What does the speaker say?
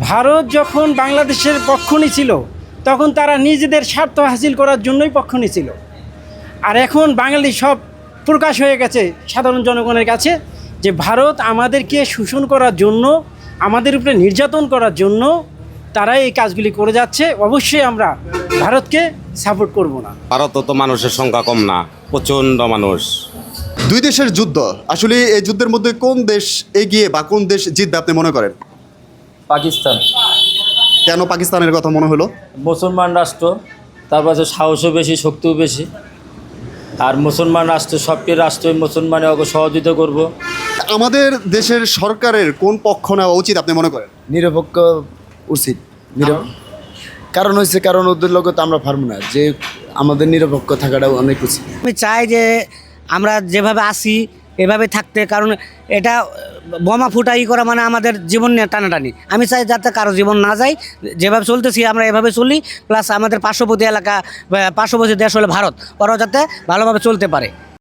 ভারত যখন বাংলাদেশের পক্ষ নিয়েছিল তখন তারা নিজেদের স্বার্থ হাসিল করার জন্যই পক্ষ নিয়েছিল। আর এখন বাঙালি সব প্রকাশ হয়ে গেছে সাধারণ জনগণের কাছে যে ভারত আমাদেরকে শোষণ করার জন্য, আমাদের উপরে নির্যাতন করার জন্য তারাই এই কাজগুলি করে যাচ্ছে। অবশ্যই আমরা ভারতকে সাপোর্ট করব না। ভারতও তো মানুষের সংখ্যা কম না, প্রচণ্ড মানুষ। দুই দেশের যুদ্ধ, আসলে এই যুদ্ধের মধ্যে কোন দেশ এগিয়ে বা কোন দেশ জিতবে আপনি মনে করেন? পাকিস্তান। কেন পাকিস্তানের কথা মনে হলো? মুসলমান রাষ্ট্র, তারপর হচ্ছে সাহসও বেশি, শক্তিও বেশি। আর মুসলমান রাষ্ট্র, সবটি রাষ্ট্রই মুসলমানে ওকে সহযোগিতা করব। আমাদের দেশের সরকারের কোন পক্ষ নেওয়া উচিত আপনি মনে করেন? নিরপেক্ষ উচিত। কারণ হচ্ছে, কারণ ওদের লোক তো আমরা পারবো না, যে আমাদের নিরপেক্ষ থাকাটাও অনেক উচিত। আমি চাই যে আমরা যেভাবে আসি এভাবে থাকতে, কারণ এটা বোমা ফুটাই করা মানে আমাদের জীবন নিয়ে টানাটানি। আমি চাই যাতে কারো জীবন না যায়, যেভাবে চলতেছি আমরা এভাবে চলি। প্লাস আমাদের পার্শ্ববর্তী এলাকা, পার্শ্ববর্তী দেশ হলো ভারত, ওরাও যাতে ভালোভাবে চলতে পারে।